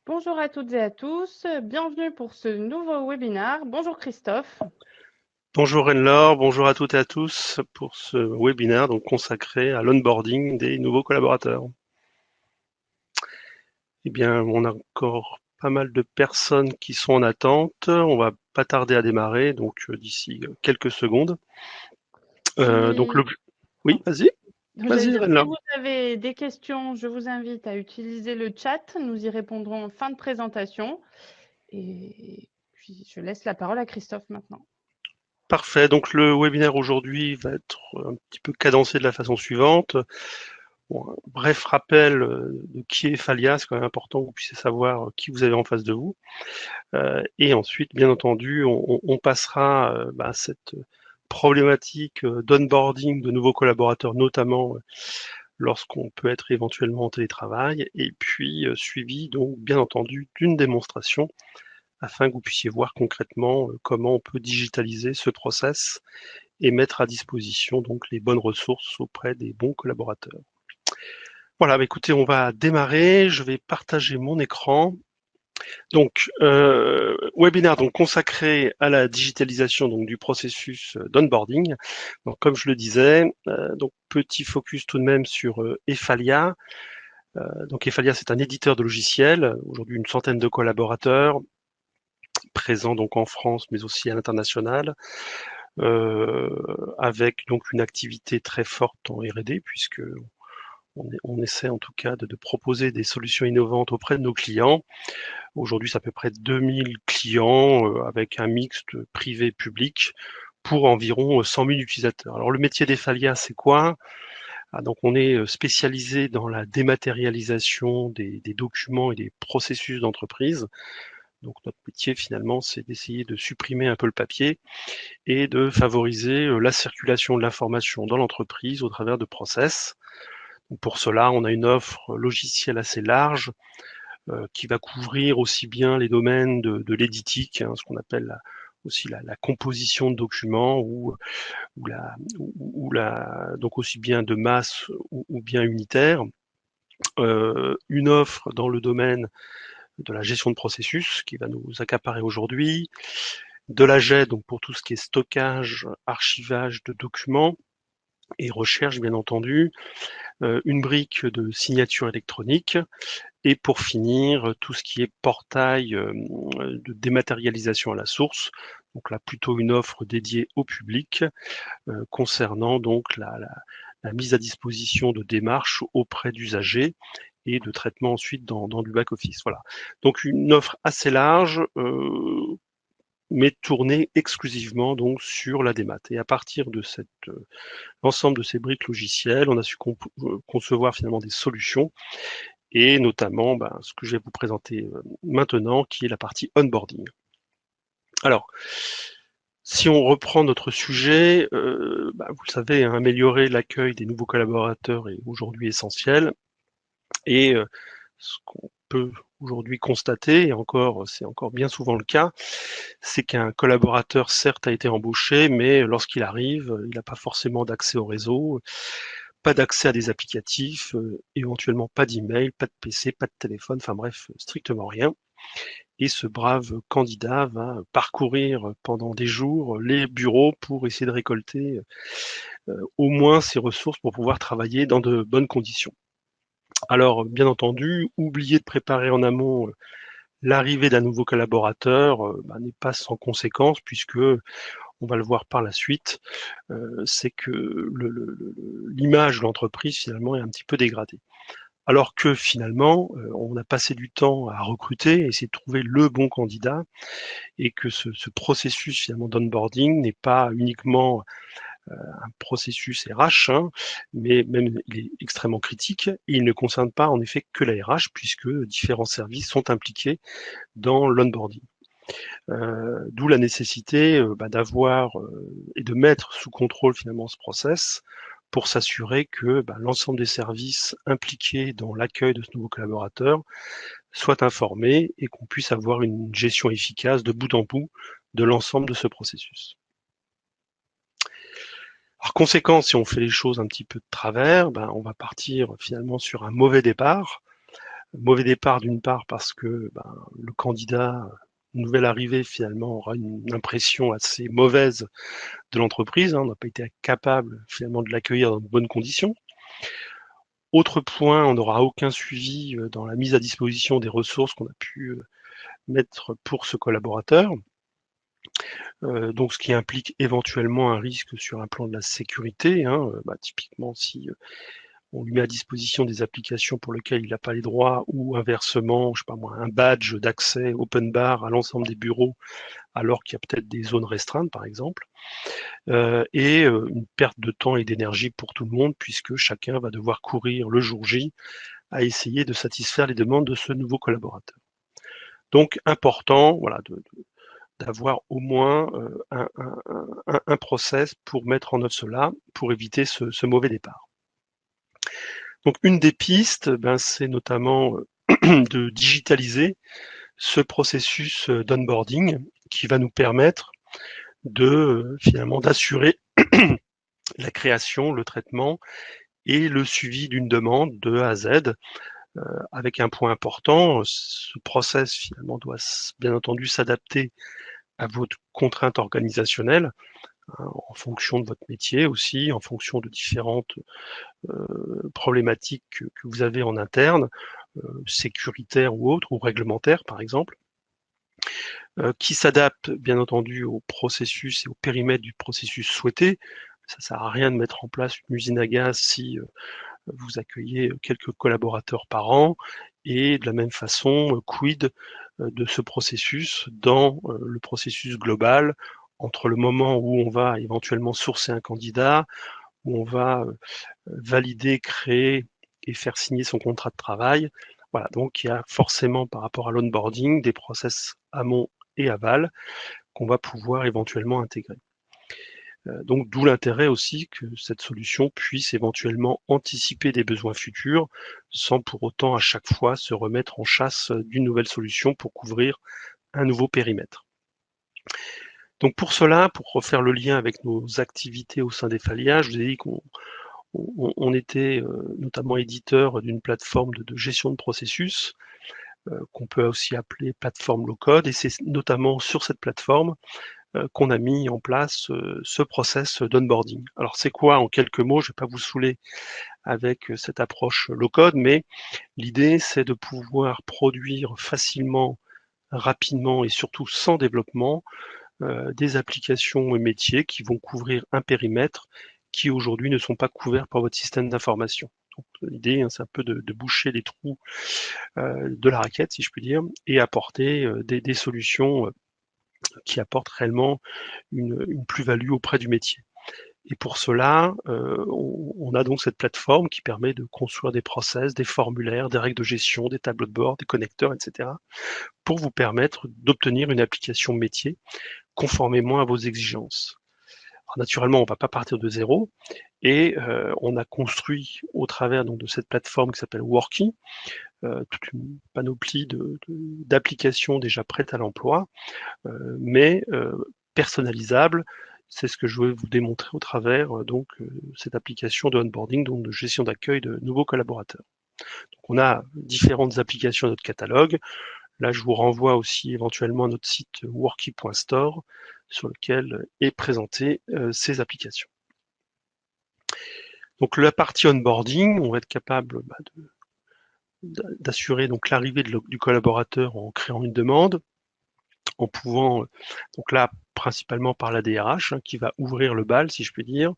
Bonjour à toutes et à tous, bienvenue pour ce nouveau webinaire. Bonjour Christophe. Bonjour Anne-Laure, bonjour à toutes et à tous pour ce webinaire donc consacré à l'onboarding des nouveaux collaborateurs. Eh bien, on a encore pas mal de personnes qui sont en attente. On va pas tarder à démarrer, donc d'ici quelques secondes. Donc Si, oui, oh, j'allais vas-y dire, si Anne-Laure. vous avez des questions, je vous invite à utiliser le chat. Nous y répondrons en fin de présentation. Et puis, je laisse la parole à Christophe maintenant. Parfait. Donc le webinaire aujourd'hui va être un petit peu cadencé de la façon suivante. Bon, un bref rappel de qui est Falia, c'est quand même important que vous puissiez savoir qui vous avez en face de vous. Et ensuite, bien entendu, on passera à cette problématique d'onboarding de nouveaux collaborateurs, notamment lorsqu'on peut être éventuellement en télétravail, et puis suivi donc bien entendu d'une démonstration afin que vous puissiez voir concrètement comment on peut digitaliser ce process et mettre à disposition donc les bonnes ressources auprès des bons collaborateurs. Voilà, écoutez, on va démarrer. Je vais partager mon écran. Donc, webinaire donc consacré à la digitalisation donc du processus d'onboarding. Donc, comme je le disais, donc petit focus tout de même sur Efalia. Donc, Efalia, c'est un éditeur de logiciels. Aujourd'hui, une centaine de collaborateurs présents donc en France, mais aussi à l'international, avec donc une activité très forte en R&D, puisque on essaie en tout cas de proposer des solutions innovantes auprès de nos clients. Aujourd'hui, c'est à peu près 2000 clients avec un mixte privé-public pour environ 100 000 utilisateurs. Alors le métier d'Efalia, c'est quoi? Donc on est spécialisé dans la dématérialisation des documents et des processus d'entreprise. Donc notre métier finalement, c'est d'essayer de supprimer un peu le papier et de favoriser la circulation de l'information dans l'entreprise au travers de process. Donc pour cela, on a une offre logicielle assez large qui va couvrir aussi bien les domaines de l'éditique, hein, ce qu'on appelle aussi la composition de documents donc aussi bien de masse ou bien unitaire. Une offre dans le domaine de la gestion de processus qui va nous accaparer aujourd'hui, de la GED donc pour tout ce qui est stockage, archivage de documents et recherche bien entendu, une brique de signature électronique. Et pour finir, tout ce qui est portail de dématérialisation à la source, donc là plutôt une offre dédiée au public concernant donc la mise à disposition de démarches auprès d'usagers et de traitement ensuite dans du back-office. Voilà. Donc une offre assez large, mais tournée exclusivement donc sur la démat. Et à partir de l'ensemble de ces briques logicielles, on a su concevoir finalement des solutions et notamment ce que je vais vous présenter maintenant, qui est la partie onboarding. Alors, si on reprend notre sujet, vous le savez, hein, améliorer l'accueil des nouveaux collaborateurs est aujourd'hui essentiel. Et ce qu'on peut aujourd'hui constater, et encore, c'est encore bien souvent le cas, c'est qu'un collaborateur, certes, a été embauché, mais lorsqu'il arrive, il n'a pas forcément d'accès au réseau, pas d'accès à des applicatifs, éventuellement pas d'email, pas de PC, pas de téléphone, enfin bref, strictement rien. Et ce brave candidat va parcourir pendant des jours les bureaux pour essayer de récolter au moins ses ressources pour pouvoir travailler dans de bonnes conditions. Alors, bien entendu, oublier de préparer en amont l'arrivée d'un nouveau collaborateur n'est pas sans conséquence puisque on va le voir par la suite, c'est que l'image de l'entreprise finalement est un petit peu dégradée. Alors que finalement, on a passé du temps à recruter, essayer de trouver le bon candidat, et que ce processus finalement d'onboarding n'est pas uniquement un processus RH, hein, mais même il est extrêmement critique, et il ne concerne pas en effet que la RH, puisque différents services sont impliqués dans l'onboarding. D'où la nécessité d'avoir et de mettre sous contrôle finalement ce process pour s'assurer que l'ensemble des services impliqués dans l'accueil de ce nouveau collaborateur soient informés et qu'on puisse avoir une gestion efficace de bout en bout de l'ensemble de ce processus. Par conséquent, si on fait les choses un petit peu de travers, on va partir finalement sur un mauvais départ, Mauvais départ d'une part parce que le candidat nouvel arrivé finalement aura une impression assez mauvaise de l'entreprise, on n'a pas été capable finalement de l'accueillir dans de bonnes conditions. Autre point, on n'aura aucun suivi dans la mise à disposition des ressources qu'on a pu mettre pour ce collaborateur. Donc ce qui implique éventuellement un risque sur un plan de la sécurité, typiquement si on lui met à disposition des applications pour lesquelles il n'a pas les droits, ou inversement, je sais pas moi, un badge d'accès open bar à l'ensemble des bureaux, alors qu'il y a peut-être des zones restreintes, par exemple, et une perte de temps et d'énergie pour tout le monde, puisque chacun va devoir courir le jour J à essayer de satisfaire les demandes de ce nouveau collaborateur. Donc important, voilà, d'avoir au moins un process pour mettre en œuvre cela, pour éviter ce mauvais départ. Donc une des pistes, c'est notamment de digitaliser ce processus d'onboarding qui va nous permettre de finalement d'assurer la création, le traitement et le suivi d'une demande de A à Z, avec un point important, ce process finalement doit bien entendu s'adapter à votre contrainte organisationnelle, en fonction de votre métier aussi, en fonction de différentes problématiques que vous avez en interne, sécuritaires ou autres, ou réglementaires par exemple, qui s'adapte bien entendu au processus et au périmètre du processus souhaité. Ça ne sert à rien de mettre en place une usine à gaz si vous accueillez quelques collaborateurs par an, et de la même façon, quid de ce processus dans le processus global, entre le moment où on va éventuellement sourcer un candidat, où on va valider, créer et faire signer son contrat de travail. Voilà, donc il y a forcément par rapport à l'onboarding des process amont et aval qu'on va pouvoir éventuellement intégrer. Donc d'où l'intérêt aussi que cette solution puisse éventuellement anticiper des besoins futurs sans pour autant à chaque fois se remettre en chasse d'une nouvelle solution pour couvrir un nouveau périmètre. Donc pour cela, pour refaire le lien avec nos activités au sein d'Ephalia, je vous ai dit qu'on était notamment éditeur d'une plateforme de gestion de processus qu'on peut aussi appeler plateforme low-code, et c'est notamment sur cette plateforme qu'on a mis en place ce process d'onboarding. Alors c'est quoi en quelques mots? Je ne vais pas vous saouler avec cette approche low-code, mais l'idée c'est de pouvoir produire facilement, rapidement et surtout sans développement des applications métiers qui vont couvrir un périmètre qui aujourd'hui ne sont pas couverts par votre système d'information. Donc l'idée, c'est un peu de boucher les trous de la raquette, si je puis dire, et apporter des solutions qui apportent réellement une plus-value auprès du métier. Et pour cela, on a donc cette plateforme qui permet de construire des process, des formulaires, des règles de gestion, des tableaux de bord, des connecteurs, etc., pour vous permettre d'obtenir une application métier conformément à vos exigences. Alors, naturellement, on ne va pas partir de zéro, et on a construit au travers donc, de cette plateforme qui s'appelle Worky, toute une panoplie d'applications déjà prêtes à l'emploi, mais personnalisables. C'est ce que je vais vous démontrer au travers cette application de onboarding, donc de gestion d'accueil de nouveaux collaborateurs. Donc, on a différentes applications à notre catalogue. Là, je vous renvoie aussi éventuellement à notre site worky.store sur lequel est présenté ces applications. Donc la partie onboarding, on va être capable d'assurer donc l'arrivée du collaborateur en créant une demande, en pouvant, donc là principalement par la DRH, qui va ouvrir le bal, si je puis dire,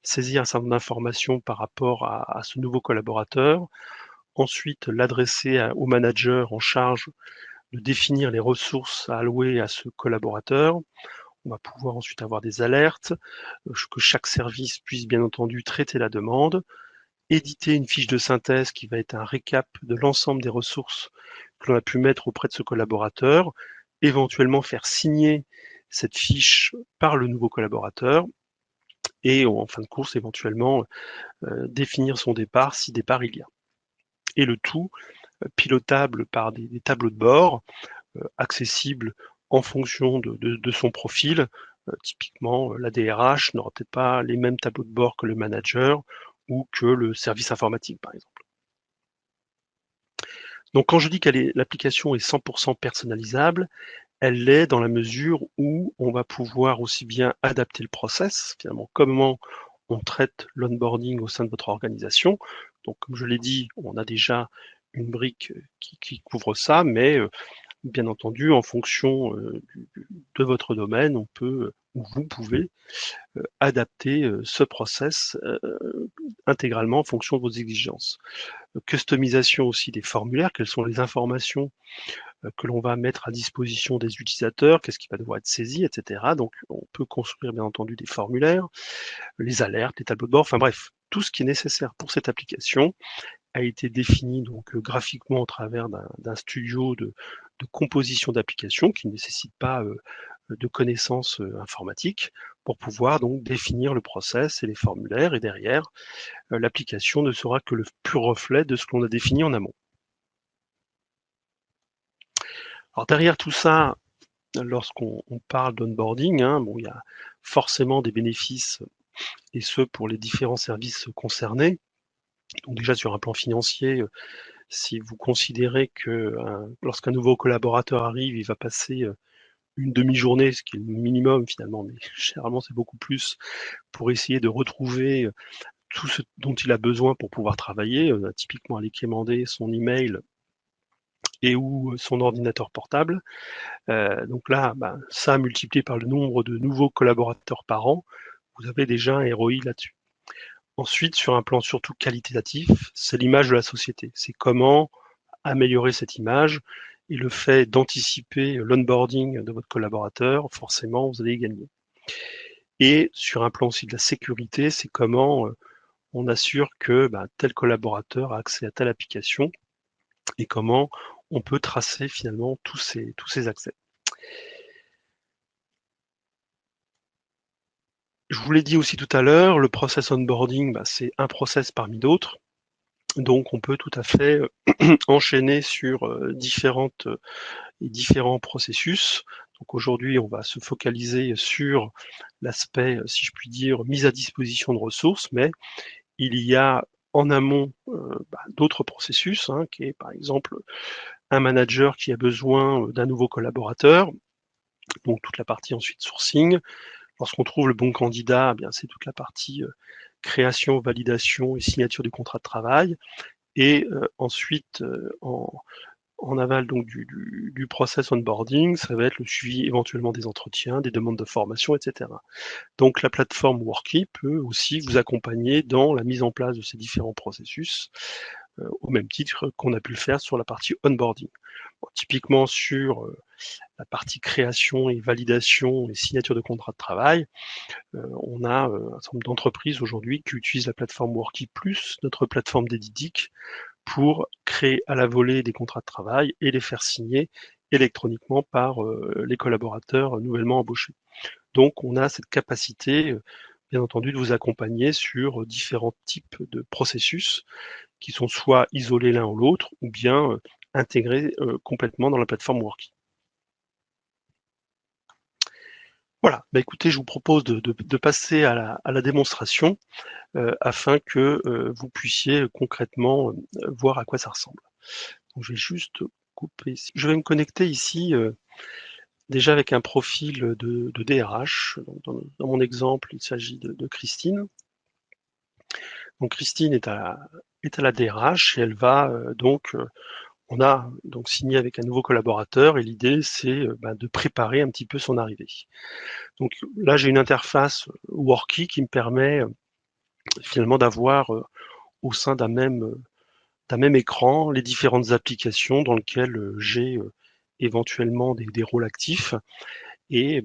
saisir un certain nombre d'informations par rapport à ce nouveau collaborateur, ensuite l'adresser au manager en charge de définir les ressources à allouer à ce collaborateur. On va pouvoir ensuite avoir des alertes, que chaque service puisse bien entendu traiter la demande, éditer une fiche de synthèse qui va être un récap de l'ensemble des ressources que l'on a pu mettre auprès de ce collaborateur, éventuellement faire signer cette fiche par le nouveau collaborateur, et en fin de course éventuellement définir son départ si départ il y a. Et le tout pilotable par des tableaux de bord accessibles en fonction de son profil. Typiquement, la DRH n'aura peut-être pas les mêmes tableaux de bord que le manager ou que le service informatique, par exemple. Donc quand je dis que l'application est 100% personnalisable, elle l'est dans la mesure où on va pouvoir aussi bien adapter le process, finalement comment on traite l'onboarding au sein de votre organisation. Donc comme je l'ai dit, on a déjà une brique qui couvre ça, mais bien entendu, en fonction de votre domaine, on peut ou vous pouvez adapter ce process intégralement en fonction de vos exigences. Customisation aussi des formulaires, quelles sont les informations que l'on va mettre à disposition des utilisateurs, qu'est-ce qui va devoir être saisi, etc. Donc on peut construire bien entendu des formulaires, les alertes, les tableaux de bord, enfin bref, tout ce qui est nécessaire pour cette application a été défini donc graphiquement au travers d'un studio de composition d'applications qui ne nécessite pas de connaissances informatiques pour pouvoir donc définir le process et les formulaires, et derrière, l'application ne sera que le pur reflet de ce que l'on a défini en amont. Alors derrière tout ça, lorsqu'on parle d'onboarding, bon, il y a forcément des bénéfices, et ce pour les différents services concernés. Donc déjà sur un plan financier, si vous considérez que lorsqu'un nouveau collaborateur arrive, il va passer une demi-journée, ce qui est le minimum finalement, mais généralement c'est beaucoup plus, pour essayer de retrouver tout ce dont il a besoin pour pouvoir travailler, typiquement aller quémander son email et ou son ordinateur portable. Donc là, ça multiplié par le nombre de nouveaux collaborateurs par an, vous avez déjà un ROI là-dessus. Ensuite, sur un plan surtout qualitatif, c'est l'image de la société. C'est comment améliorer cette image, et le fait d'anticiper l'onboarding de votre collaborateur, forcément, vous allez y gagner. Et sur un plan aussi de la sécurité, c'est comment on assure que tel collaborateur a accès à telle application, et comment on peut tracer finalement tous ces accès. Je vous l'ai dit aussi tout à l'heure, le process onboarding, c'est un process parmi d'autres. Donc on peut tout à fait enchaîner sur différents processus. Donc aujourd'hui, on va se focaliser sur l'aspect, si je puis dire, mise à disposition de ressources, mais il y a en amont d'autres processus, qui est par exemple un manager qui a besoin d'un nouveau collaborateur, donc toute la partie ensuite sourcing. Lorsqu'on trouve le bon candidat, c'est toute la partie création, validation et signature du contrat de travail. Et ensuite, en aval donc du process onboarding, ça va être le suivi éventuellement des entretiens, des demandes de formation, etc. Donc la plateforme Worky peut aussi vous accompagner dans la mise en place de ces différents processus, au même titre qu'on a pu le faire sur la partie onboarding. Bon, typiquement sur la partie création et validation et signature de contrat de travail, on a un certain nombre d'entreprises aujourd'hui qui utilisent la plateforme Worky plus notre plateforme Dedidic pour créer à la volée des contrats de travail et les faire signer électroniquement par les collaborateurs nouvellement embauchés. Donc on a cette capacité, bien entendu, de vous accompagner sur différents types de processus qui sont soit isolés l'un ou l'autre, ou bien intégrés complètement dans la plateforme Worky. Voilà, écoutez, je vous propose de passer à la démonstration afin que vous puissiez concrètement voir à quoi ça ressemble. Donc, je vais juste couper ici. Je vais me connecter ici déjà avec un profil de DRH. Donc, dans mon exemple, il s'agit de Christine. Donc Christine est à la DRH et elle va on a donc signé avec un nouveau collaborateur et l'idée c'est de préparer un petit peu son arrivée. Donc là j'ai une interface Worky qui me permet finalement d'avoir au sein d'un même écran les différentes applications dans lesquelles j'ai éventuellement des rôles actifs. Et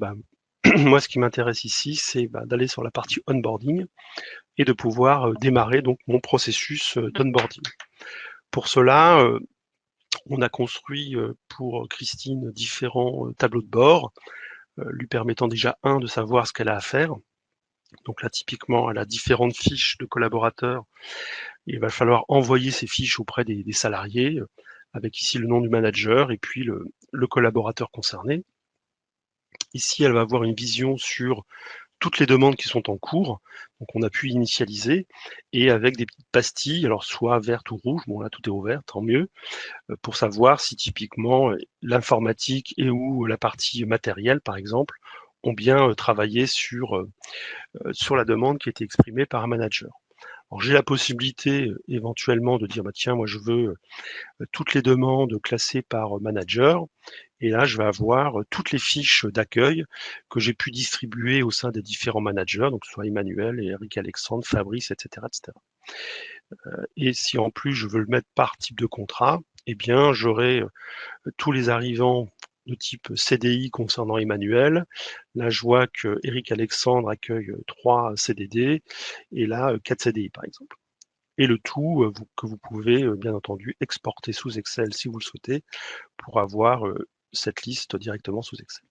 moi ce qui m'intéresse ici c'est d'aller sur la partie onboarding et de pouvoir démarrer donc mon processus d'onboarding. Pour cela, on a construit pour Christine différents tableaux de bord, lui permettant déjà de savoir ce qu'elle a à faire. Donc là, typiquement, elle a différentes fiches de collaborateurs. Il va falloir envoyer ces fiches auprès des salariés, avec ici le nom du manager et puis le collaborateur concerné. Ici, elle va avoir une vision sur toutes les demandes qui sont en cours, donc on a pu initialiser, et avec des petites pastilles, alors soit vertes ou rouges, bon là tout est ouvert, tant mieux, pour savoir si typiquement l'informatique et ou la partie matérielle, par exemple, ont bien travaillé sur la demande qui a été exprimée par un manager. Alors j'ai la possibilité éventuellement de dire bah tiens moi je veux toutes les demandes classées par manager, et là je vais avoir toutes les fiches d'accueil que j'ai pu distribuer au sein des différents managers, donc soit Emmanuel, Eric Alexandre, Fabrice, etc., etc. Et si en plus je veux le mettre par type de contrat, eh bien j'aurai tous les arrivants de type CDI concernant Emmanuel. Là, je vois que Eric Alexandre accueille 3 CDD et là 4 CDI par exemple. Et le tout que vous pouvez bien entendu exporter sous Excel si vous le souhaitez pour avoir cette liste directement sous Excel.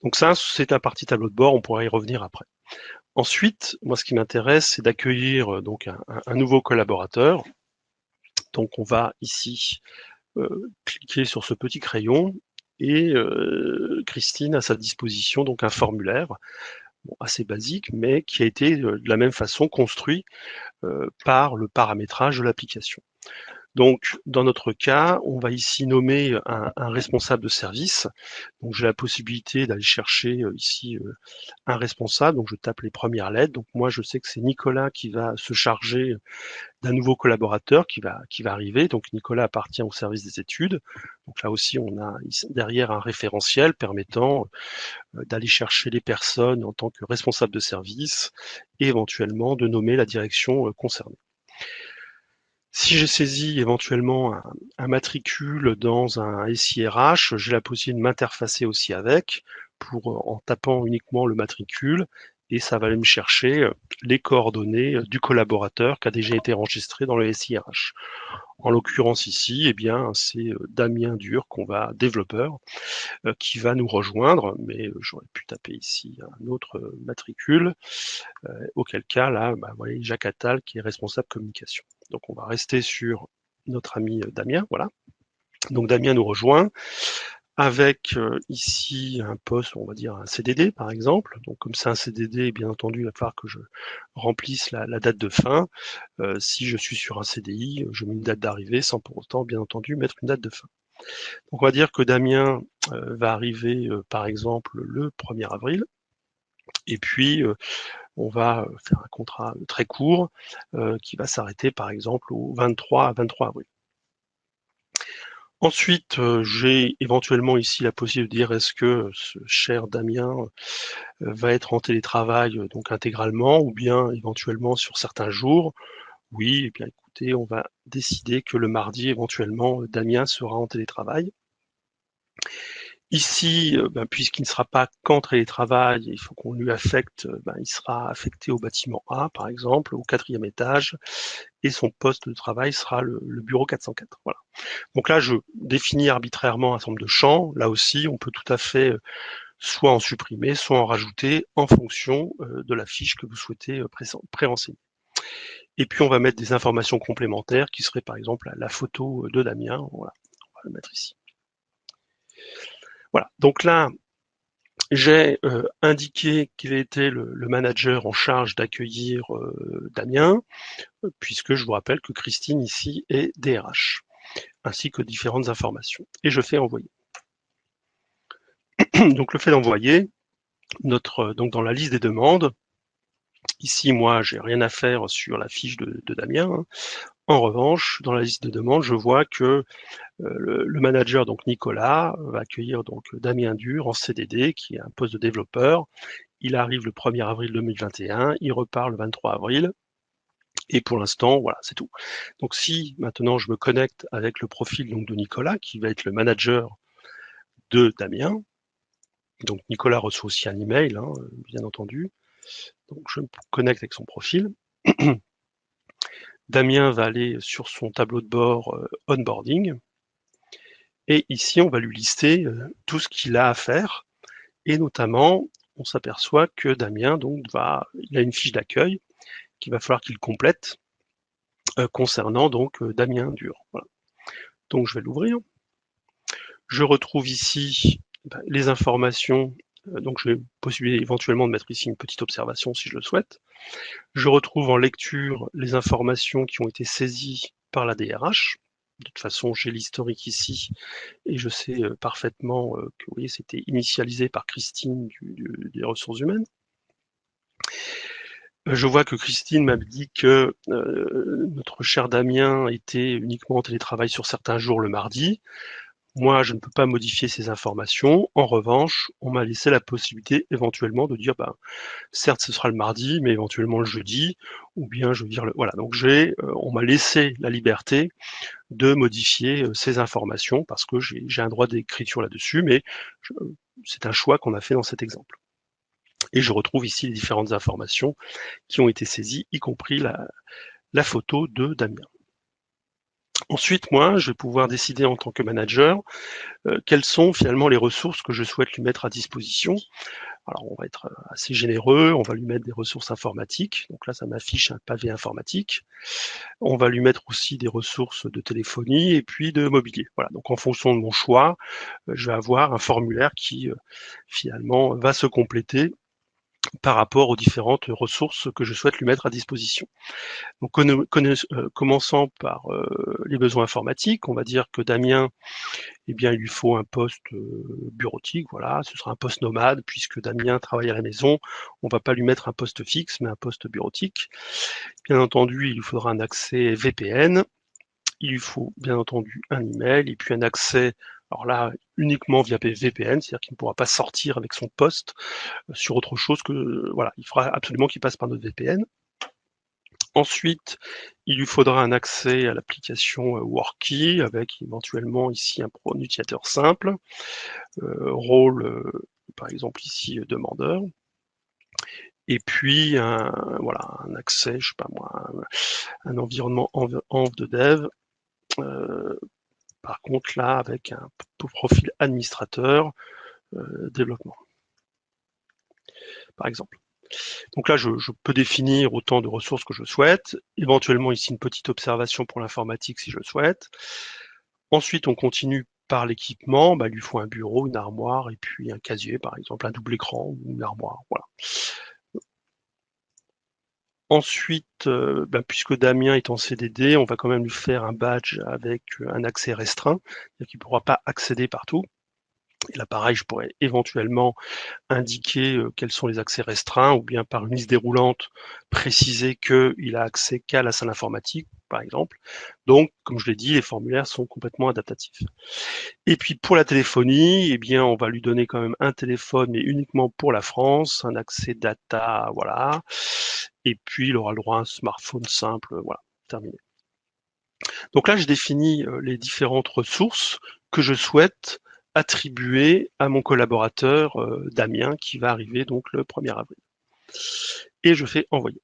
Donc ça, c'est la partie tableau de bord, on pourra y revenir après. Ensuite, moi ce qui m'intéresse, c'est d'accueillir donc un nouveau collaborateur. Donc on va ici cliquer sur ce petit crayon et Christine a à sa disposition donc un formulaire assez basique, mais qui a été de la même façon construit par le paramétrage de l'application. Donc, dans notre cas, on va ici nommer un responsable de service. Donc, j'ai la possibilité d'aller chercher ici un responsable. Donc, je tape les premières lettres. Donc, moi, je sais que c'est Nicolas qui va se charger d'un nouveau collaborateur qui va arriver. Donc, Nicolas appartient au service des études. Donc, là aussi, on a derrière un référentiel permettant d'aller chercher les personnes en tant que responsable de service et éventuellement de nommer la direction concernée. Si j'ai saisi éventuellement un matricule dans un SIRH, j'ai la possibilité de m'interfacer aussi avec en tapant uniquement le matricule et ça va aller me chercher les coordonnées du collaborateur qui a déjà été enregistré dans le SIRH. En l'occurrence ici, eh bien, c'est Damien Dur, développeur, qui va nous rejoindre, mais j'aurais pu taper ici un autre matricule, auquel cas, là, vous voyez, Jacques Attal qui est responsable communication. Donc on va rester sur notre ami Damien, voilà. Donc Damien nous rejoint avec ici un poste, on va dire un CDD par exemple. Donc comme c'est un CDD, bien entendu, il va falloir que je remplisse la date de fin. Si je suis sur un CDI, je mets une date d'arrivée sans pour autant, bien entendu, mettre une date de fin. Donc on va dire que Damien va arriver par exemple le 1er avril. Et puis on va faire un contrat très court qui va s'arrêter par exemple au 23 avril. Ensuite, j'ai éventuellement ici la possibilité de dire est-ce que ce cher Damien va être en télétravail donc intégralement ou bien éventuellement sur certains jours. Oui, eh bien écoutez, on va décider que le mardi éventuellement Damien sera en télétravail. Ici, puisqu'il ne sera pas qu'en télétravail, il faut qu'on lui affecte, il sera affecté au bâtiment A, par exemple, au 4e étage, et son poste de travail sera le bureau 404. Voilà. Donc là, je définis arbitrairement un certain nombre de champs. Là aussi, on peut tout à fait soit en supprimer, soit en rajouter en fonction de la fiche que vous souhaitez pré-renseigner. Et puis, on va mettre des informations complémentaires qui seraient, par exemple, la photo de Damien. Voilà, on va le mettre ici. Voilà, donc là, j'ai indiqué qu'il était le manager en charge d'accueillir Damien, puisque je vous rappelle que Christine ici est DRH, ainsi que différentes informations. Et je fais envoyer. Donc le fait d'envoyer, donc dans la liste des demandes, ici moi j'ai rien à faire sur la fiche de Damien. Hein. En revanche, dans la liste de demandes, je vois que le manager, donc Nicolas, va accueillir donc Damien Dur en CDD, qui est un poste de développeur. Il arrive le 1er avril 2021, il repart le 23 avril. Et pour l'instant, voilà, c'est tout. Donc si maintenant je me connecte avec le profil donc, de Nicolas, qui va être le manager de Damien, donc Nicolas reçoit aussi un email, hein, bien entendu. Donc je me connecte avec son profil. Damien va aller sur son tableau de bord onboarding. Et ici, on va lui lister tout ce qu'il a à faire. Et notamment, on s'aperçoit que Damien donc, il a une fiche d'accueil qu'il va falloir qu'il complète concernant donc Damien Dur. Voilà. Donc je vais l'ouvrir. Je retrouve ici les informations Donc j'ai possibilité éventuellement de mettre ici une petite observation si je le souhaite. Je retrouve en lecture les informations qui ont été saisies par la DRH. De toute façon, j'ai l'historique ici et je sais parfaitement que vous voyez, c'était initialisé par Christine des ressources humaines. Je vois que Christine m'a dit que notre cher Damien était uniquement en télétravail sur certains jours le mardi. Moi, je ne peux pas modifier ces informations. En revanche, on m'a laissé la possibilité éventuellement de dire, ben, certes, ce sera le mardi, mais éventuellement le jeudi, ou bien je veux dire, voilà. Donc on m'a laissé la liberté de modifier ces informations parce que j'ai un droit d'écriture là-dessus, mais c'est un choix qu'on a fait dans cet exemple. Et je retrouve ici les différentes informations qui ont été saisies, y compris la photo de Damien. Ensuite, moi, je vais pouvoir décider en tant que manager quelles sont finalement les ressources que je souhaite lui mettre à disposition. Alors, on va être assez généreux, on va lui mettre des ressources informatiques. Donc là, ça m'affiche un pavé informatique. On va lui mettre aussi des ressources de téléphonie et puis de mobilier. Voilà. Donc, en fonction de mon choix, je vais avoir un formulaire qui, finalement, va se compléter par rapport aux différentes ressources que je souhaite lui mettre à disposition. Donc, commençant par les besoins informatiques, on va dire que Damien, eh bien, il lui faut un poste bureautique, voilà, ce sera un poste nomade, puisque Damien travaille à la maison, on ne va pas lui mettre un poste fixe, mais un poste bureautique. Bien entendu, il lui faudra un accès VPN, il lui faut bien entendu un email, et puis un accès, alors là, uniquement via VPN, c'est-à-dire qu'il ne pourra pas sortir avec son poste sur autre chose que, voilà, il faudra absolument qu'il passe par notre VPN. Ensuite, il lui faudra un accès à l'application Worky avec éventuellement ici un utilisateur simple, rôle par exemple ici demandeur, et puis voilà, un accès, je sais pas moi, un environnement env de dev, par contre là avec un profil administrateur, développement, par exemple. Donc là, je peux définir autant de ressources que je souhaite, éventuellement ici une petite observation pour l'informatique si je le souhaite. Ensuite, on continue par l'équipement, il lui faut un bureau, une armoire et puis un casier, par exemple, un double écran ou une armoire, voilà. Ensuite, puisque Damien est en CDD, on va quand même lui faire un badge avec un accès restreint, c'est-à-dire qu'il ne pourra pas accéder partout. Et là, pareil, je pourrais éventuellement indiquer quels sont les accès restreints, ou bien par une liste déroulante préciser qu'il a accès qu'à la salle informatique, par exemple. Donc, comme je l'ai dit, les formulaires sont complètement adaptatifs. Et puis pour la téléphonie, eh bien, on va lui donner quand même un téléphone, mais uniquement pour la France, un accès data, voilà. Et puis il aura le droit à un smartphone simple, voilà, terminé. Donc là, je définis les différentes ressources que je souhaite attribuer à mon collaborateur Damien, qui va arriver donc le 1er avril. Et je fais envoyer.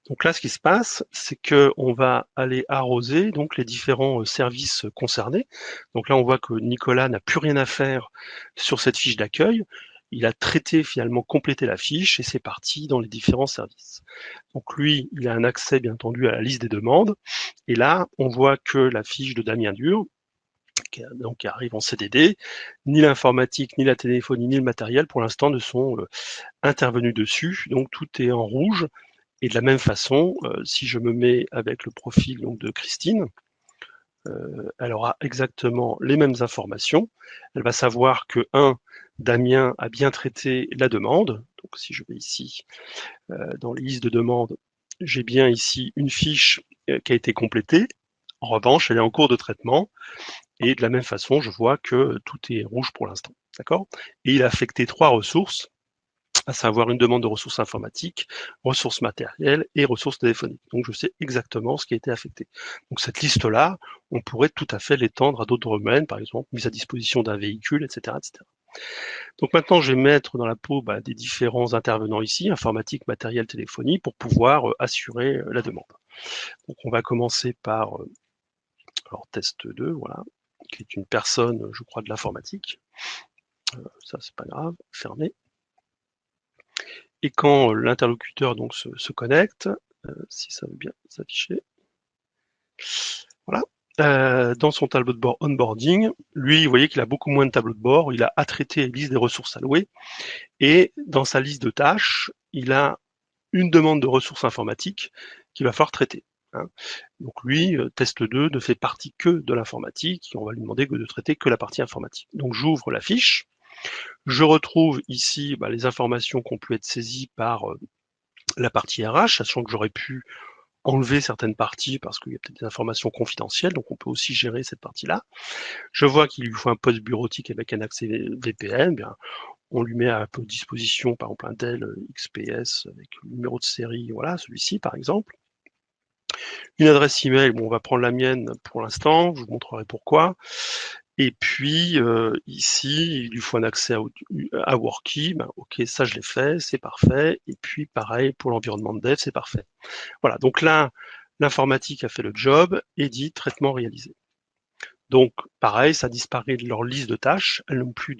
Donc là, ce qui se passe, c'est qu'on va aller arroser donc les différents services concernés. Donc là, on voit que Nicolas n'a plus rien à faire sur cette fiche d'accueil. Il a traité, finalement, complété la fiche et c'est parti dans les différents services. Donc lui, il a un accès, bien entendu, à la liste des demandes. Et là, on voit que la fiche de Damien Dur, qui arrive en CDD, ni l'informatique, ni la téléphonie, ni le matériel, pour l'instant, ne sont intervenus dessus. Donc tout est en rouge. Et de la même façon, si je me mets avec le profil donc, de Christine, elle aura exactement les mêmes informations. Elle va savoir que, Damien a bien traité la demande. Donc si je vais ici dans les listes de demandes, j'ai bien ici une fiche qui a été complétée. En revanche, elle est en cours de traitement. Et de la même façon, je vois que tout est rouge pour l'instant. D'accord ? Et il a affecté 3 ressources, à savoir une demande de ressources informatiques, ressources matérielles et ressources téléphoniques. Donc je sais exactement ce qui a été affecté. Donc cette liste-là, on pourrait tout à fait l'étendre à d'autres domaines, par exemple mise à disposition d'un véhicule, etc., etc. Donc maintenant, je vais mettre dans la peau des différents intervenants ici, informatique, matériel, téléphonie, pour pouvoir assurer la demande. Donc on va commencer par alors test 2, voilà, qui est une personne, je crois, de l'informatique. Ça, c'est pas grave, fermé. Et quand l'interlocuteur se connecte, si ça veut bien s'afficher, voilà. dans son tableau de bord onboarding, lui, vous voyez qu'il a beaucoup moins de tableaux de bord, il a à traiter la liste des ressources allouées, et dans sa liste de tâches, il a une demande de ressources informatiques qu'il va falloir traiter. Hein. Donc lui, test 2 ne fait partie que de l'informatique, et on va lui demander de traiter que la partie informatique. Donc j'ouvre la fiche, je retrouve ici les informations qui ont pu être saisies par la partie RH, sachant que j'aurais pu enlever certaines parties parce qu'il y a peut-être des informations confidentielles, donc on peut aussi gérer cette partie-là. Je vois qu'il lui faut un poste bureautique avec un accès VPN, bien, on lui met à disposition par exemple un Dell XPS avec le numéro de série, voilà, celui-ci par exemple. Une adresse email, bon, on va prendre la mienne pour l'instant, je vous montrerai pourquoi. Et puis ici, il lui faut un accès à Worky, ok, ça je l'ai fait, c'est parfait. Et puis pareil pour l'environnement de dev, c'est parfait. Voilà, donc là, l'informatique a fait le job et dit traitement réalisé. Donc pareil, ça disparaît de leur liste de tâches, elles n'ont plus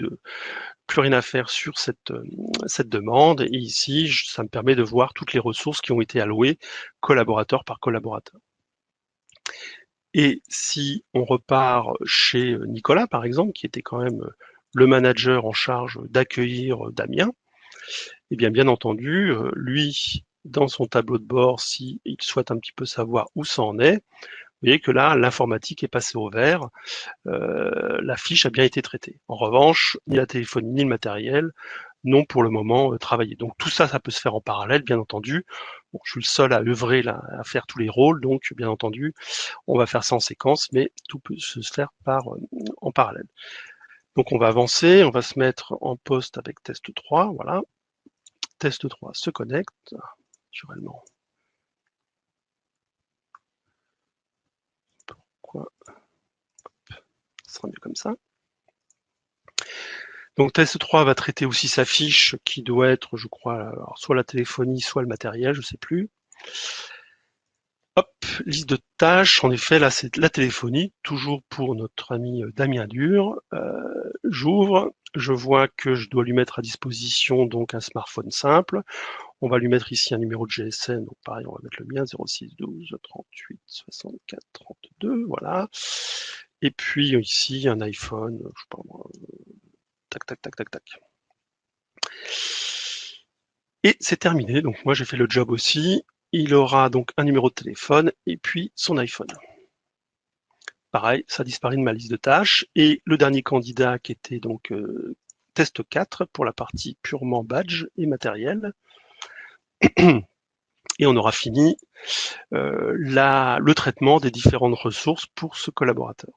rien à faire sur cette demande. Et ici, ça me permet de voir toutes les ressources qui ont été allouées collaborateur par collaborateur. Et si on repart chez Nicolas, par exemple, qui était quand même le manager en charge d'accueillir Damien, eh bien entendu, lui, dans son tableau de bord, s'il souhaite un petit peu savoir où ça en est, vous voyez que là, l'informatique est passée au vert, la fiche a bien été traitée. En revanche, ni la téléphonie ni le matériel n'ont pour le moment travaillé. Donc tout ça, ça peut se faire en parallèle, bien entendu. Bon, je suis le seul à œuvrer là, à faire tous les rôles, donc bien entendu, on va faire ça en séquence, mais tout peut se faire en parallèle. Donc on va avancer, on va se mettre en poste avec test 3, voilà. Test 3 se connecte, naturellement. Pourquoi? Ce sera mieux comme ça. Donc test 3 va traiter aussi sa fiche qui doit être, je crois, alors, soit la téléphonie, soit le matériel, je ne sais plus. Hop, liste de tâches, en effet, là c'est la téléphonie, toujours pour notre ami Damien Dur. J'ouvre, je vois que je dois lui mettre à disposition donc un smartphone simple. On va lui mettre ici un numéro de GSM, donc pareil, on va mettre le mien, 06 12 38 64 32, voilà. Et puis ici un iPhone, je sais pas moi, tac, tac, tac, tac, tac. Et c'est terminé, donc moi j'ai fait le job aussi. Il aura donc un numéro de téléphone et puis son iPhone. Pareil, ça disparaît de ma liste de tâches. Et le dernier candidat qui était donc test 4 pour la partie purement badge et matériel. Et on aura fini le traitement des différentes ressources pour ce collaborateur.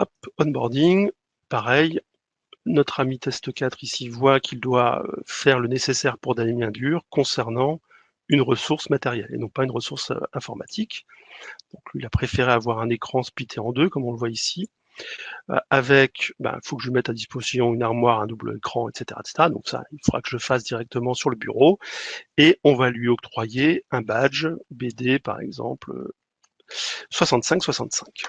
Hop, onboarding, pareil. Notre ami test 4 ici voit qu'il doit faire le nécessaire pour Damien Dur concernant une ressource matérielle et non pas une ressource informatique. Donc lui, il a préféré avoir un écran splitté en deux, comme on le voit ici, avec, il faut que je mette à disposition une armoire, un double écran, etc., etc. Donc ça, il faudra que je fasse directement sur le bureau, et on va lui octroyer un badge BD, par exemple, 65-65.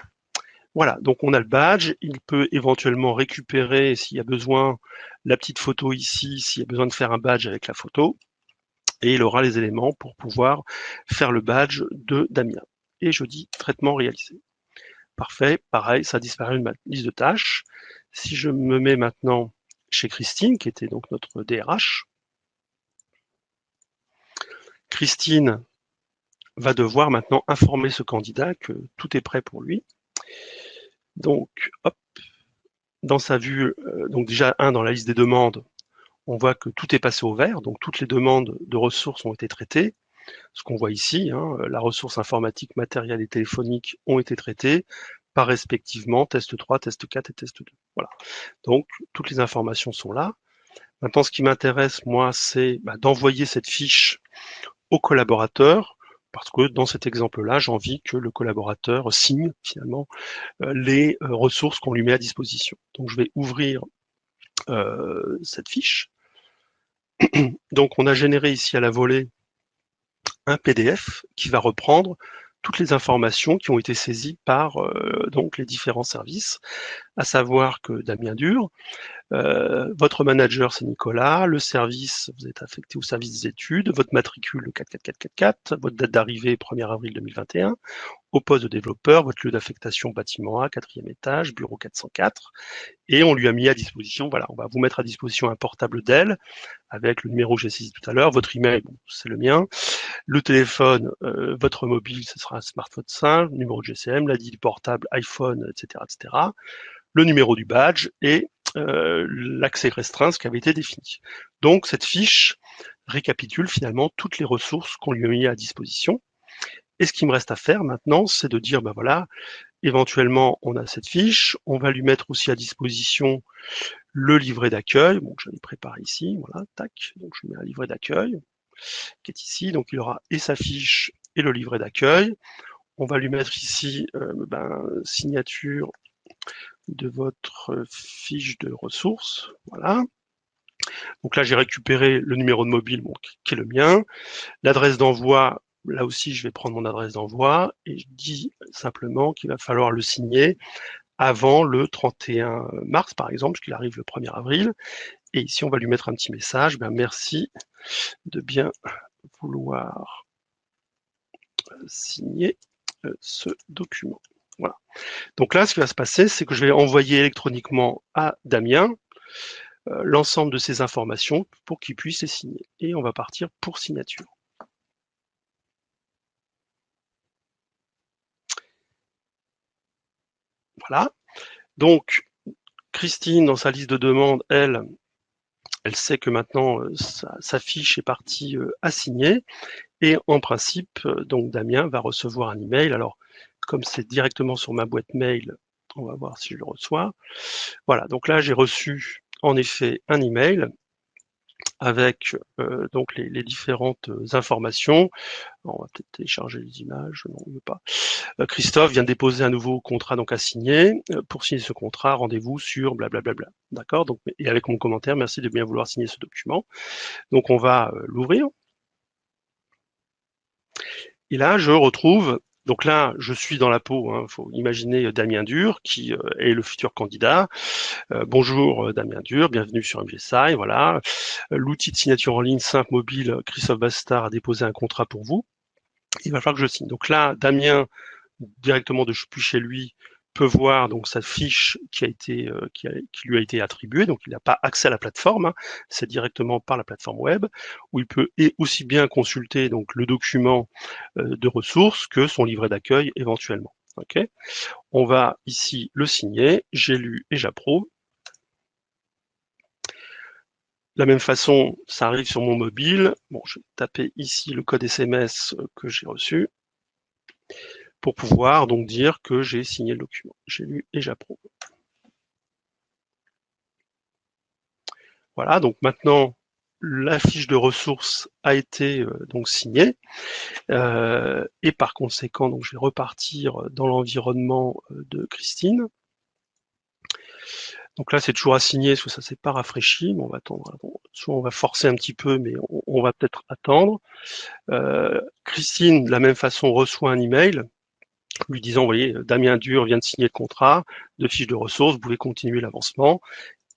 Voilà, donc on a le badge, il peut éventuellement récupérer, s'il y a besoin, la petite photo ici, s'il y a besoin de faire un badge avec la photo, et il aura les éléments pour pouvoir faire le badge de Damien. Et je dis traitement réalisé. Parfait, pareil, ça a disparu de ma liste de tâches. Si je me mets maintenant chez Christine, qui était donc notre DRH, Christine va devoir maintenant informer ce candidat que tout est prêt pour lui. Donc, hop, dans sa vue, donc déjà, dans la liste des demandes, on voit que tout est passé au vert, donc toutes les demandes de ressources ont été traitées. Ce qu'on voit ici, la ressource informatique, matérielle et téléphonique ont été traitées par respectivement test 3, test 4 et test 2. Voilà. Donc, toutes les informations sont là. Maintenant, ce qui m'intéresse, moi, c'est d'envoyer cette fiche au collaborateur, parce que dans cet exemple-là, j'ai envie que le collaborateur signe finalement les ressources qu'on lui met à disposition. Donc, je vais ouvrir cette fiche. Donc, on a généré ici à la volée un PDF qui va reprendre toutes les informations qui ont été saisies par donc les différents services, à savoir que Damien Dur Votre manager, c'est Nicolas. Le service, vous êtes affecté au service des études. Votre matricule, le 44444. Votre date d'arrivée, 1er avril 2021. Au poste de développeur, votre lieu d'affectation, bâtiment A, 4e étage, bureau 404. Et on lui a mis à disposition, voilà, on va vous mettre à disposition un portable Dell avec le numéro que j'ai saisi tout à l'heure. Votre email, bon, c'est le mien. Le téléphone, votre mobile, ce sera un smartphone simple, numéro de GSM, la dit portable, iPhone, etc., etc. Le numéro du badge et l'accès restreint, ce qui avait été défini. Donc cette fiche récapitule finalement toutes les ressources qu'on lui a mis à disposition. Et ce qu'il me reste à faire maintenant, c'est de dire, ben voilà, éventuellement on a cette fiche, on va lui mettre aussi à disposition le livret d'accueil, bon, je l'ai préparé ici, voilà, tac, donc je mets un livret d'accueil qui est ici, donc il aura et sa fiche et le livret d'accueil. On va lui mettre ici signature de votre fiche de ressources, voilà. Donc là, j'ai récupéré le numéro de mobile bon, qui est le mien. L'adresse d'envoi, là aussi, je vais prendre mon adresse d'envoi et je dis simplement qu'il va falloir le signer avant le 31 mars, par exemple, puisqu'il arrive le 1er avril. Et ici, on va lui mettre un petit message. Ben, merci de bien vouloir signer ce document. Voilà. Donc là, ce qui va se passer, c'est que je vais envoyer électroniquement à Damien l'ensemble de ces informations pour qu'il puisse les signer. Et on va partir pour signature. Voilà. Donc, Christine, dans sa liste de demandes, elle sait que maintenant, sa fiche est partie à signer. Et en principe, donc Damien va recevoir un email. Alors, comme c'est directement sur ma boîte mail, on va voir si je le reçois. Voilà, donc là, j'ai reçu en effet un email avec donc les différentes informations. On va peut-être télécharger les images, non, on ne veut pas. Christophe vient de déposer un nouveau contrat donc à signer. Pour signer ce contrat, rendez-vous sur blablabla. D'accord, donc, et avec mon commentaire, merci de bien vouloir signer ce document. Donc on va l'ouvrir. Et là, je retrouve, donc là, je suis dans la peau, il faut imaginer Damien Dur, qui est le futur candidat. Bonjour Damien Dur, bienvenue sur MGSI, voilà. L'outil de signature en ligne simple mobile, Christophe Bastard a déposé un contrat pour vous. Il va falloir que je signe. Donc là, Damien, directement depuis chez lui, peut voir donc sa fiche qui lui a été attribuée, donc il n'a pas accès à la plateforme, c'est directement par la plateforme web, où il peut aussi bien consulter donc le document de ressources que son livret d'accueil éventuellement. Okay, on va ici le signer, j'ai lu et j'approuve. De la même façon, ça arrive sur mon mobile. Bon, je vais taper ici le code SMS que j'ai reçu pour pouvoir donc dire que j'ai signé le document. J'ai lu et j'approuve. Voilà, donc maintenant, la fiche de ressources a été donc signée. Et par conséquent, donc, je vais repartir dans l'environnement de Christine. Donc là, c'est toujours à signer, soit ça s'est pas rafraîchi, mais on va attendre. Soit on va forcer un petit peu, mais on va peut-être attendre. Christine, de la même façon, reçoit un email lui disant, vous voyez, Damien Dur vient de signer le contrat de fiche de ressources, vous pouvez continuer l'avancement.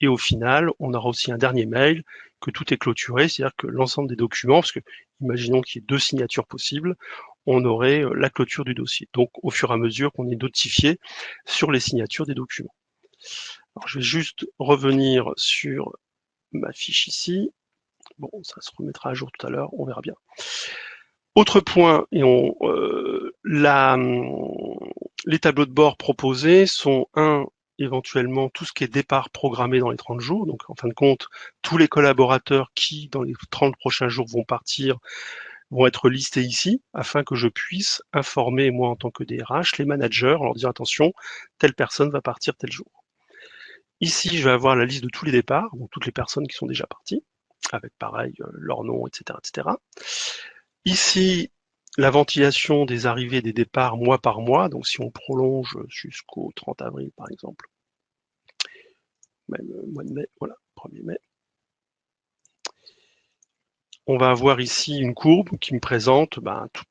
Et au final, on aura aussi un dernier mail que tout est clôturé, c'est-à-dire que l'ensemble des documents, parce que imaginons qu'il y ait 2 signatures possibles, on aurait la clôture du dossier. Donc au fur et à mesure qu'on est notifié sur les signatures des documents. Alors, je vais juste revenir sur ma fiche ici. Bon, ça se remettra à jour tout à l'heure, on verra bien. Autre point, et les tableaux de bord proposés sont éventuellement tout ce qui est départ programmé dans les 30 jours. Donc, en fin de compte, tous les collaborateurs qui, dans les 30 prochains jours, vont partir, vont être listés ici, afin que je puisse informer, moi, en tant que DRH, les managers, en leur disant, attention, telle personne va partir tel jour. Ici, je vais avoir la liste de tous les départs, donc toutes les personnes qui sont déjà parties, avec pareil, leur nom, etc., etc. Ici, la ventilation des arrivées et des départs mois par mois, donc si on prolonge jusqu'au 30 avril par exemple, même mois de mai, voilà, 1er mai. on va avoir ici une courbe qui me présente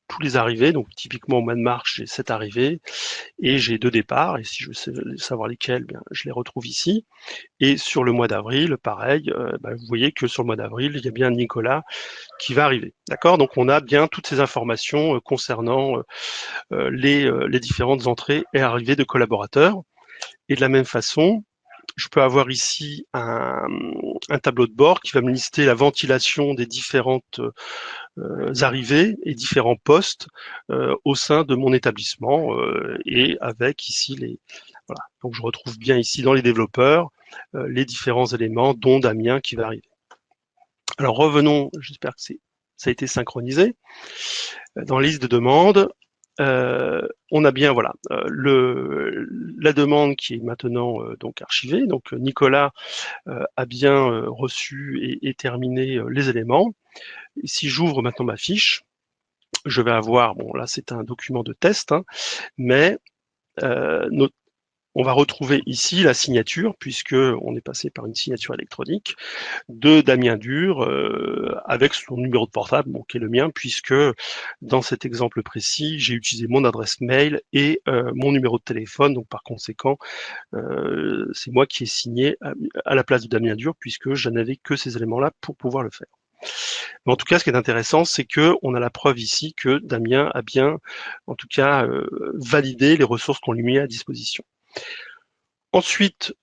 tous les arrivées. Donc typiquement au mois de mars, j'ai 7 arrivées et j'ai 2 départs. Et si je veux savoir lesquels, je les retrouve ici. Et sur le mois d'avril, pareil, vous voyez que sur le mois d'avril, il y a bien Nicolas qui va arriver. D'accord? Donc on a bien toutes ces informations concernant les différentes entrées et arrivées de collaborateurs. Et de la même façon, je peux avoir ici un tableau de bord qui va me lister la ventilation des différentes arrivées et différents postes au sein de mon établissement et avec ici les... Voilà. Donc je retrouve bien ici dans les développeurs les différents éléments dont Damien qui va arriver. Alors revenons, j'espère que ça a été synchronisé. Dans la liste de demandes, on a bien voilà la demande qui est maintenant donc archivée. Donc Nicolas a bien reçu et terminé les éléments. Et si j'ouvre maintenant ma fiche, je vais avoir, bon là c'est un document de test, hein, mais on va retrouver ici la signature, puisque on est passé par une signature électronique, de Damien Dur avec son numéro de portable, bon, qui est le mien, puisque dans cet exemple précis, j'ai utilisé mon adresse mail et mon numéro de téléphone, donc par conséquent, c'est moi qui ai signé à la place de Damien Dur, puisque je n'avais que ces éléments-là pour pouvoir le faire. Mais en tout cas, ce qui est intéressant, c'est que on a la preuve ici que Damien a bien, en tout cas, validé les ressources qu'on lui met à disposition. Ensuite,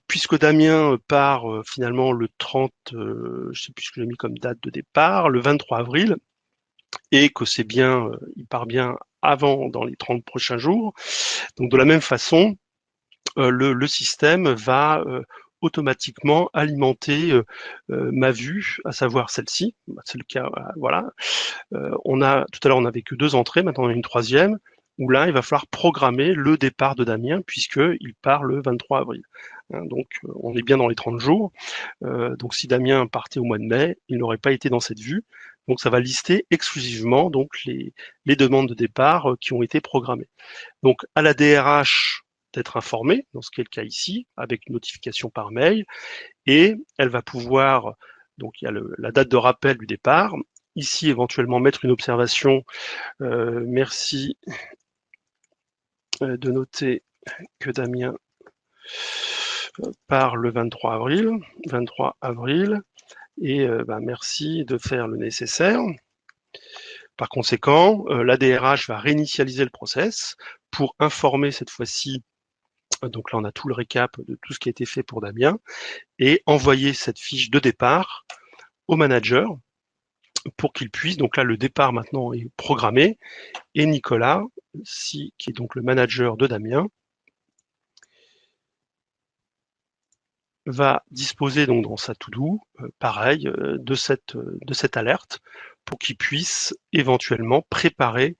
puisque Damien part finalement le 30, je ne sais plus ce que j'ai mis comme date de départ, le 23 avril, et que c'est bien, il part bien avant, dans les 30 prochains jours. Donc de la même façon, le système va automatiquement alimenter ma vue, à savoir celle-ci. C'est le cas, voilà. Tout à l'heure, on n'avait que 2 entrées, maintenant on a une 3e, où là, il va falloir programmer le départ de Damien, puisqu'il part le 23 avril. Hein, donc, on est bien dans les 30 jours. Donc, si Damien partait au mois de mai, il n'aurait pas été dans cette vue. Donc, ça va lister exclusivement donc, les demandes de départ qui ont été programmées. Donc, à la DRH d'être informée, dans ce qui est le cas ici, avec une notification par mail, et elle va pouvoir, donc il y a la date de rappel du départ, ici éventuellement mettre une observation, merci de noter que Damien part le 23 avril, et merci de faire le nécessaire. Par conséquent, la DRH va réinitialiser le process pour informer cette fois-ci, donc là on a tout le récap de tout ce qui a été fait pour Damien, et envoyer cette fiche de départ au manager pour qu'il puisse, donc là le départ maintenant est programmé, et Nicolas, qui est donc le manager de Damien, va disposer donc dans sa to-do, pareil, de cette alerte pour qu'il puisse éventuellement préparer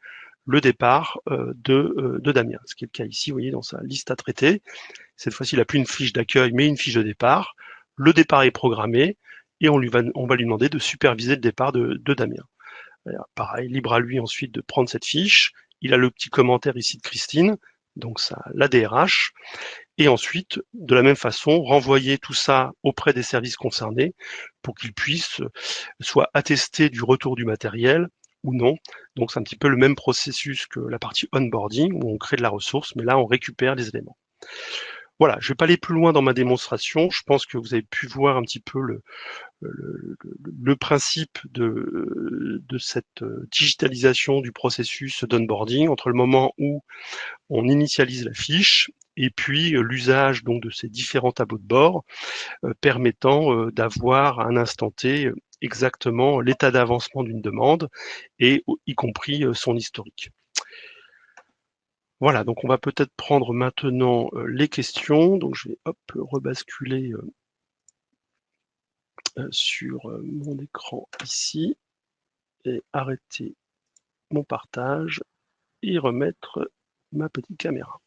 le départ de Damien. Ce qui est le cas ici, vous voyez, dans sa liste à traiter. Cette fois-ci, il n'a plus une fiche d'accueil, mais une fiche de départ. Le départ est programmé et on va lui demander de superviser le départ de Damien. Pareil, libre à lui ensuite de prendre cette fiche. Il a le petit commentaire ici de Christine, donc ça, la DRH. Et ensuite, de la même façon, renvoyer tout ça auprès des services concernés pour qu'ils puissent soit attester du retour du matériel ou non. Donc c'est un petit peu le même processus que la partie onboarding où on crée de la ressource, mais là on récupère les éléments. Voilà, je ne vais pas aller plus loin dans ma démonstration. Je pense que vous avez pu voir un petit peu le principe de cette digitalisation du processus d'onboarding entre le moment où on initialise la fiche et puis l'usage donc de ces différents tableaux de bord permettant d'avoir à un instant T exactement l'état d'avancement d'une demande et y compris son historique. Voilà, donc on va peut-être prendre maintenant les questions. Donc je vais rebasculer sur mon écran ici et arrêter mon partage et remettre ma petite caméra.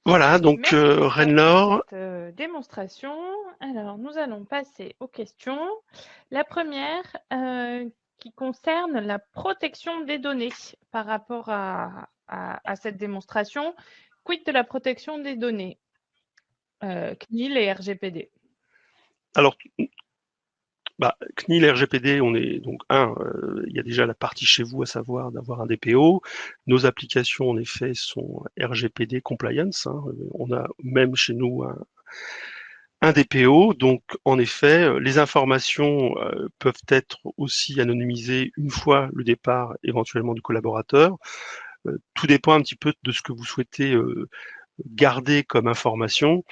Voilà, donc Reine-Laure. Cette démonstration. Alors, nous allons passer aux questions. La première qui concerne la protection des données par rapport à cette démonstration. Quid de la protection des données CNIL et RGPD? Alors, CNIL RGPD, on est donc il y a déjà la partie chez vous, à savoir d'avoir un DPO. Nos applications, en effet, sont RGPD compliance. On a même chez nous un DPO. Donc, en effet, les informations peuvent être aussi anonymisées une fois le départ éventuellement du collaborateur. Tout dépend un petit peu de ce que vous souhaitez garder comme information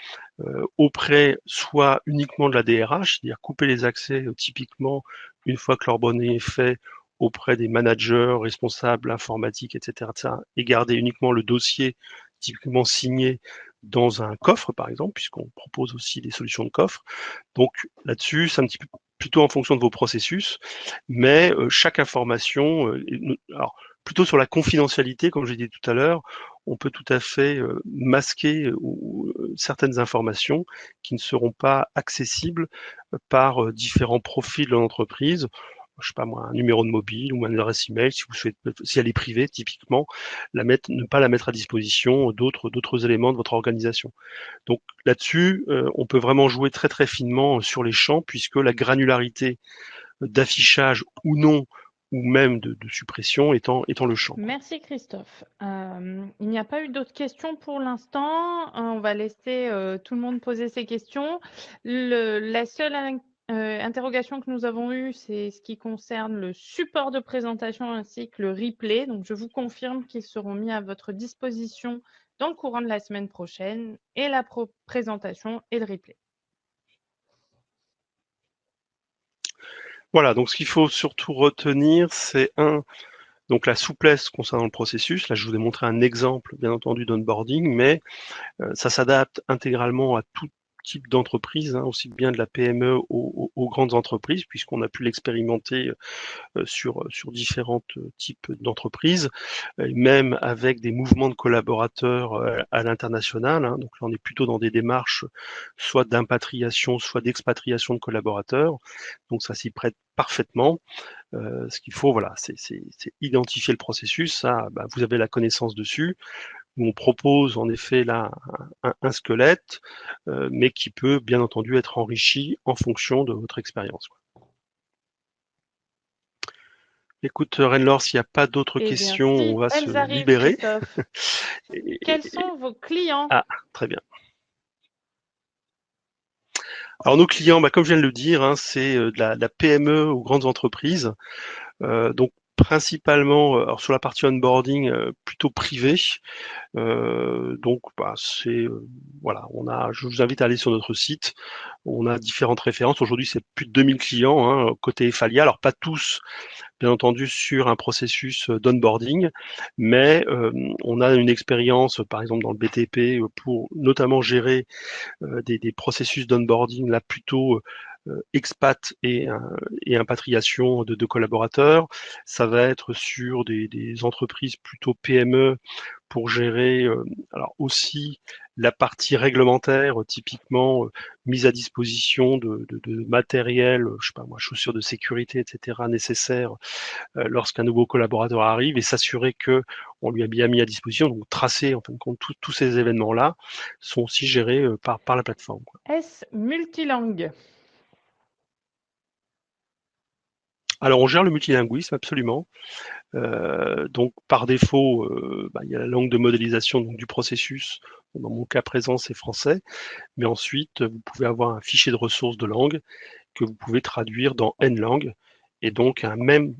auprès soit uniquement de la DRH, c'est-à-dire couper les accès typiquement une fois que l'onboarding est fait auprès des managers, responsables informatiques, etc., et garder uniquement le dossier typiquement signé dans un coffre, par exemple, puisqu'on propose aussi des solutions de coffre. Donc là-dessus, c'est un petit peu plutôt en fonction de vos processus, mais chaque information, alors plutôt sur la confidentialité, comme j'ai dit tout à l'heure, on peut tout à fait masquer certaines informations qui ne seront pas accessibles par différents profils de l'entreprise. Je sais pas moi, un numéro de mobile ou un adresse email, si vous souhaitez, si elle est privée, typiquement, ne pas la mettre à disposition d'autres éléments de votre organisation. Donc là-dessus, on peut vraiment jouer très très finement sur les champs, puisque la granularité d'affichage ou non, ou même de suppression étant le champ. Merci Christophe. Il n'y a pas eu d'autres questions pour l'instant. On va laisser tout le monde poser ses questions. La seule interrogation que nous avons eue, c'est ce qui concerne le support de présentation ainsi que le replay. Donc, je vous confirme qu'ils seront mis à votre disposition dans le courant de la semaine prochaine, et la présentation et le replay. Voilà, donc ce qu'il faut surtout retenir, c'est donc la souplesse concernant le processus. Là, je vous ai montré un exemple, bien entendu, d'onboarding, mais ça s'adapte intégralement à tout type d'entreprise, aussi bien de la PME aux grandes entreprises, puisqu'on a pu l'expérimenter sur différents types d'entreprises, même avec des mouvements de collaborateurs à l'international. Donc là, on est plutôt dans des démarches soit d'impatriation, soit d'expatriation de collaborateurs. Donc ça s'y prête parfaitement. Ce qu'il faut, voilà, c'est identifier le processus. Ça, vous avez la connaissance dessus. On propose en effet là un squelette, mais qui peut bien entendu être enrichi en fonction de votre expérience. Écoute, Renlor, s'il n'y a pas d'autres Eh bien, questions, si on va se elles arrivent, libérer. Christophe. Quels sont vos clients? Ah, très bien. Alors nos clients, comme je viens de le dire, c'est de la PME aux grandes entreprises. Donc principalement, alors sur la partie onboarding, plutôt privé. Donc c'est voilà, je vous invite à aller sur notre site. On a différentes références. Aujourd'hui, c'est plus de 2000 clients côté Efalia. Alors pas tous, bien entendu, sur un processus d'onboarding, mais on a une expérience, par exemple dans le BTP, pour notamment gérer des processus d'onboarding là plutôt expat et impatriation de collaborateurs. Ça va être sur des entreprises plutôt PME pour gérer alors aussi la partie réglementaire, typiquement mise à disposition de matériel, je sais pas moi, chaussures de sécurité, etc., nécessaires lorsqu'un nouveau collaborateur arrive, et s'assurer que on lui a bien mis à disposition. Donc tracer en fin de compte tous ces événements-là sont aussi gérés par la plateforme. Est-ce multilingue? Alors on gère le multilinguisme absolument. Donc par défaut, il y a la langue de modélisation donc, du processus. Dans mon cas présent, c'est français. Mais ensuite, vous pouvez avoir un fichier de ressources de langue que vous pouvez traduire dans N langues. Et donc, même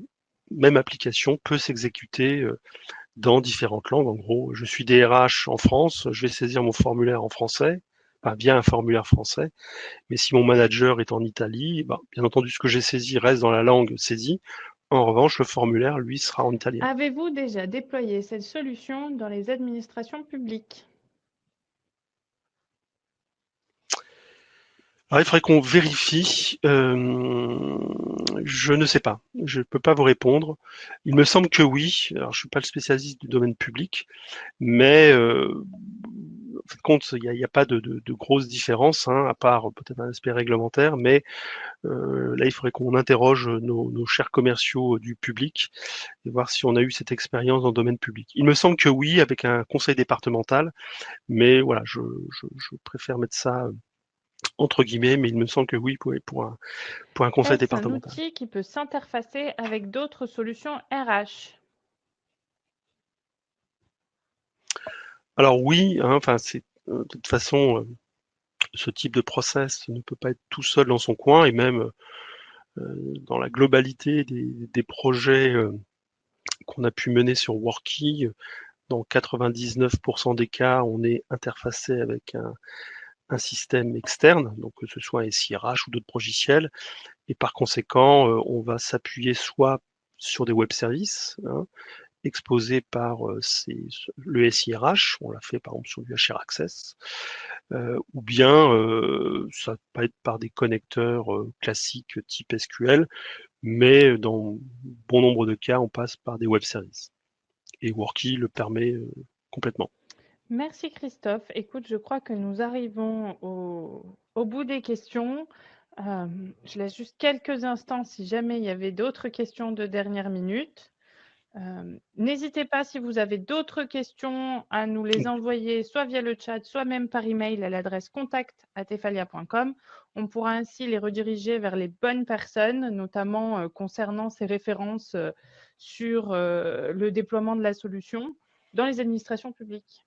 application peut s'exécuter dans différentes langues. En gros, je suis DRH en France, je vais saisir mon formulaire en français, via un formulaire français. Mais si mon manager est en Italie, bien entendu, ce que j'ai saisi reste dans la langue saisie. En revanche, le formulaire, lui, sera en italien. Avez-vous déjà déployé cette solution dans les administrations publiques? Alors, il faudrait qu'on vérifie. Je ne sais pas. Je ne peux pas vous répondre. Il me semble que oui. Alors, je suis pas le spécialiste du domaine public, mais en fin de compte, il n'y a pas de grosses différences, à part peut-être un aspect réglementaire. Mais là, il faudrait qu'on interroge nos chers commerciaux du public et voir si on a eu cette expérience dans le domaine public. Il me semble que oui, avec un conseil départemental, mais voilà, je préfère mettre ça entre guillemets, mais il me semble que oui, pour un conseil Est-ce un départemental. outil qui peut s'interfacer avec d'autres solutions RH? Alors oui, hein, enfin c'est de toute façon, ce type de process ne peut pas être tout seul dans son coin et même dans la globalité des projets qu'on a pu mener sur Worky, dans 99% des cas, on est interfacé avec un système externe, donc que ce soit SIRH ou d'autres logiciels, et par conséquent, on va s'appuyer soit sur des web services, hein, exposés par le SIRH, on l'a fait par exemple sur du HR Access, ou bien ça peut être par des connecteurs classiques type SQL, mais dans bon nombre de cas, on passe par des web services. Et Worky le permet complètement. Merci Christophe. Écoute, je crois que nous arrivons au bout des questions. Je laisse juste quelques instants si jamais il y avait d'autres questions de dernière minute. N'hésitez pas, si vous avez d'autres questions, à nous les envoyer soit via le chat, soit même par email à l'adresse contact@efalia.com. On pourra ainsi les rediriger vers les bonnes personnes, notamment concernant ces références sur le déploiement de la solution dans les administrations publiques.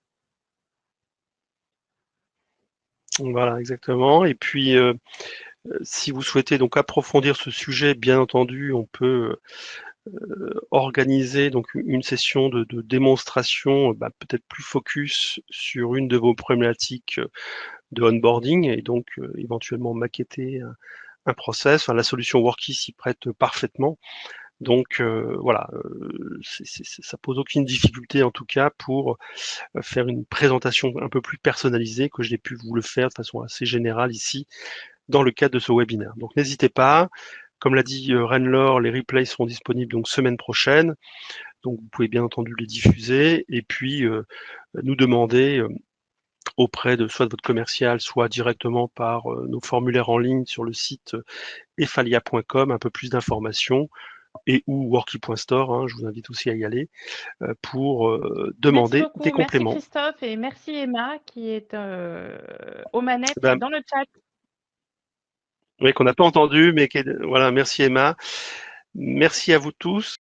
Voilà, exactement. Et puis, si vous souhaitez donc approfondir ce sujet, bien entendu, on peut organiser donc une session de démonstration, peut-être plus focus sur une de vos problématiques de onboarding et donc éventuellement maqueter un process. Enfin, la solution Worky s'y prête parfaitement. Donc voilà, ça pose aucune difficulté en tout cas pour faire une présentation un peu plus personnalisée que j'ai pu vous le faire de façon assez générale ici dans le cadre de ce webinaire. Donc n'hésitez pas. Comme l'a dit Renlor, les replays seront disponibles donc semaine prochaine. Donc vous pouvez bien entendu les diffuser et puis nous demander auprès de soit de votre commercial, soit directement par nos formulaires en ligne sur le site efalia.com un peu plus d'informations et ou worky.store, hein, je vous invite aussi à y aller pour Merci demander des beaucoup. Merci compléments. Christophe et merci Emma qui est aux manettes Ben, dans le chat. oui, qu'on n'a pas entendu, mais voilà, merci Emma. Merci à vous tous.